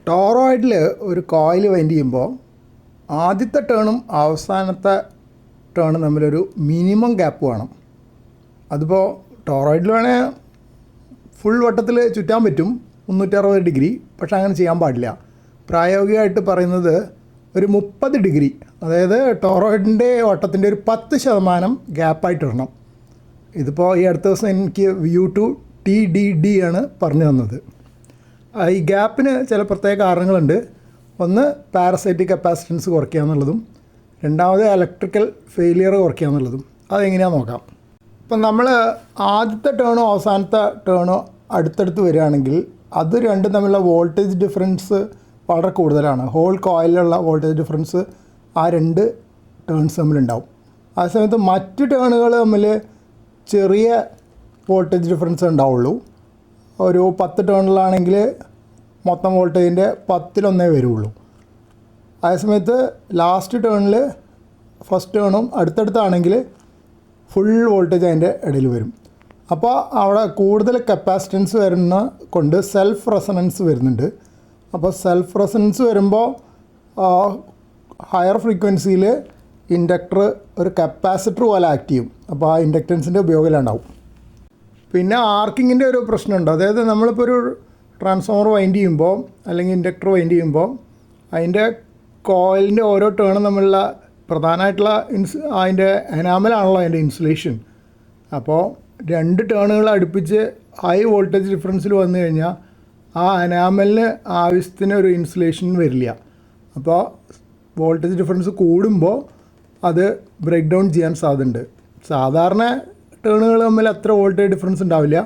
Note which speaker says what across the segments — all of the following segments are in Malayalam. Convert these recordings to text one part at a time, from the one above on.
Speaker 1: ടോറോയിഡിൽ ഒരു കോയിൽ വൈൻഡ് ചെയ്യുമ്പോൾ ആദ്യത്തെ ടേണും അവസാനത്തെ ടേണും തമ്മിലൊരു മിനിമം ഗ്യാപ്പ് വേണം. അതിപ്പോൾ ടോറോയിഡിൽ വേണേൽ ഫുൾ വട്ടത്തിൽ ചുറ്റാൻ പറ്റും 360 ഡിഗ്രി, പക്ഷെ അങ്ങനെ ചെയ്യാൻ പാടില്ല. പ്രായോഗികമായിട്ട് പറയുന്നത് ഒരു 30 ഡിഗ്രി, അതായത് ടോറോയിഡിൻ്റെ വട്ടത്തിൻ്റെ ഒരു 10% ഗ്യാപ്പായിട്ട് ഇടണം. ഇതിപ്പോൾ ഈ അടുത്ത ദിവസം എനിക്ക് VU2TDD ആണ് പറഞ്ഞു തന്നത്. ഈ ഗ്യാപ്പിന് ചില പ്രത്യേക കാരണങ്ങളുണ്ട്. ഒന്ന്, പാരസൈറ്റിക് കപ്പാസിറ്റൻസ് കുറയ്ക്കുക എന്നുള്ളതും, രണ്ടാമത് ഇലക്ട്രിക്കൽ ഫെയിലിയർ കുറയ്ക്കുക എന്നുള്ളതും. അതെങ്ങനെയാണെന്ന് നോക്കാം. ഇപ്പം നമ്മൾ ആദ്യത്തെ ടേണോ അവസാനത്തെ ടേണോ അടുത്തടുത്ത് വരികയാണെങ്കിൽ അത് രണ്ടും തമ്മിലുള്ള വോൾട്ടേജ് ഡിഫറൻസ് വളരെ കൂടുതലാണ്. ഹോൾ കോയിലുള്ള വോൾട്ടേജ് ഡിഫറൻസ് ആ രണ്ട് ടേൺസ് തമ്മിലുണ്ടാവും. ആ സമയത്ത് മറ്റ് ടേണുകൾ തമ്മിൽ ചെറിയ വോൾട്ടേജ് ഡിഫറൻസ് ഉണ്ടാവുള്ളൂ. ഒരു 10 ടേണിലാണെങ്കിൽ മൊത്തം വോൾട്ടേജിൻ്റെ 10-1 വരുള്ളൂ. അതേസമയത്ത് ലാസ്റ്റ് ടേണിൽ ഫസ്റ്റ് ടേണും അടുത്തടുത്താണെങ്കിൽ ഫുൾ വോൾട്ടേജ് അതിൻ്റെ ഇടയിൽ വരും. അപ്പോൾ അവിടെ കൂടുതൽ കപ്പാസിറ്റൻസ് വരുന്ന കൊണ്ട് സെൽഫ് റെസണൻസ് വരുന്നുണ്ട്. അപ്പോൾ സെൽഫ് റെസണൻസ് വരുമ്പോൾ ഹയർ ഫ്രീക്വൻസിയിൽ ഇൻഡക്ടർ ഒരു കപ്പാസിറ്റർ പോലെ ആക്ട് ചെയ്യും. അപ്പോൾ ആ ഇൻഡക്റ്റൻസിൻ്റെ ഉപയോഗമില്ലാണ്ടാവും. പിന്നെ ആർക്കിങ്ങിൻ്റെ ഒരു പ്രശ്നമുണ്ട്. അതായത് നമ്മളിപ്പോൾ ഒരു ട്രാൻസ്ഫോമർ വൈൻഡ് ചെയ്യുമ്പോൾ അല്ലെങ്കിൽ ഇൻഡക്ടർ വൈൻഡ് ചെയ്യുമ്പോൾ അതിൻ്റെ കോയിലിൻ്റെ ഓരോ ടേണും തമ്മിലുള്ള പ്രധാനമായിട്ടുള്ള അതിൻ്റെ എനാമലാണല്ലോ അതിൻ്റെ ഇൻസുലേഷൻ. അപ്പോൾ 2 ടേണുകൾ അടുപ്പിച്ച് ഹൈ വോൾട്ടേജ് ഡിഫറൻസിൽ വന്നു കഴിഞ്ഞാൽ ആ എനാമലിന് ആവശ്യത്തിന് ഒരു ഇൻസുലേഷൻ വരില്ല. അപ്പോൾ വോൾട്ടേജ് ഡിഫറൻസ് കൂടുമ്പോൾ അത് ബ്രേക്ക് ഡൗൺ ചെയ്യാൻ സാധ്യതയുണ്ട്. സാധാരണ ടേണുകൾ തമ്മിൽ അത്ര വോൾട്ടേജ് ഡിഫറൻസ് ഉണ്ടാവില്ല.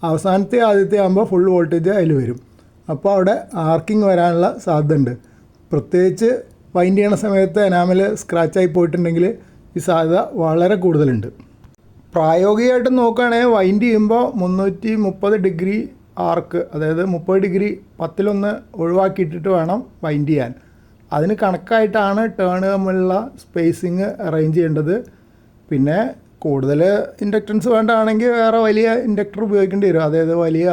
Speaker 1: അവസാനത്തെ ആദ്യത്തെ ആകുമ്പോൾ ഫുൾ വോൾട്ടേജ് അതിൽ വരും. അപ്പോൾ അവിടെ ആർക്കിങ് വരാനുള്ള സാധ്യതയുണ്ട്. പ്രത്യേകിച്ച് വൈൻഡ് ചെയ്യണ സമയത്ത് എനാമൽ സ്ക്രാച്ചായി പോയിട്ടുണ്ടെങ്കിൽ ഈ സാധ്യത വളരെ കൂടുതലുണ്ട്. പ്രായോഗികമായിട്ട് നോക്കുകയാണെങ്കിൽ വൈൻഡ് ചെയ്യുമ്പോൾ 330 ഡിഗ്രി ആർക്ക്, അതായത് 30 ഡിഗ്രി 10-1 ഒഴിവാക്കിയിട്ടിട്ട് വേണം വൈൻഡ് ചെയ്യാൻ. അതിന് കണക്കായിട്ടാണ് ടേൺ തമ്മിലുള്ള സ്പേസിങ് അറേഞ്ച് ചെയ്യേണ്ടത്. പിന്നെ കൂടുതൽ ഇൻഡക്റ്റൻസ് വേണ്ടതാണെങ്കിൽ വേറെ വലിയ ഇൻഡക്ടർ ഉപയോഗിക്കേണ്ടി വരും. അതായത് വലിയ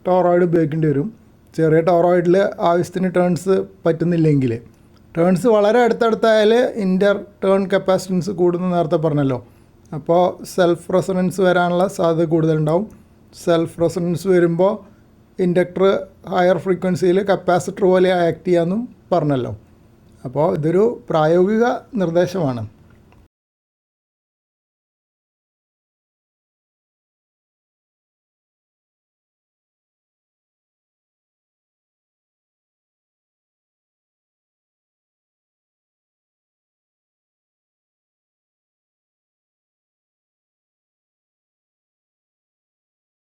Speaker 1: ടോറോയിഡ് ഉപയോഗിക്കേണ്ടി വരും. ചെറിയ ടോറോയിഡിൽ ആവശ്യത്തിന് ടേൺസ് പറ്റുന്നില്ലെങ്കിൽ, ടേൺസ് വളരെ അടുത്തടുത്തായാൽ ടേൺ കപ്പാസിറ്റൻസ് കൂടുന്ന നേരത്തെ പറഞ്ഞല്ലോ. അപ്പോൾ സെൽഫ് റെസൊണൻസ് വരാനുള്ള സാധ്യത കൂടുതലുണ്ടാവും. സെൽഫ് റെസൊണൻസ് വരുമ്പോൾ ഇൻഡക്ടർ ഹയർ ഫ്രീക്വൻസിയിൽ കപ്പാസിറ്റർ പോലെ ആക്ട് ചെയ്യാമെന്നും പറഞ്ഞല്ലോ. അപ്പോൾ ഇതൊരു പ്രായോഗിക നിർദ്ദേശമാണ്.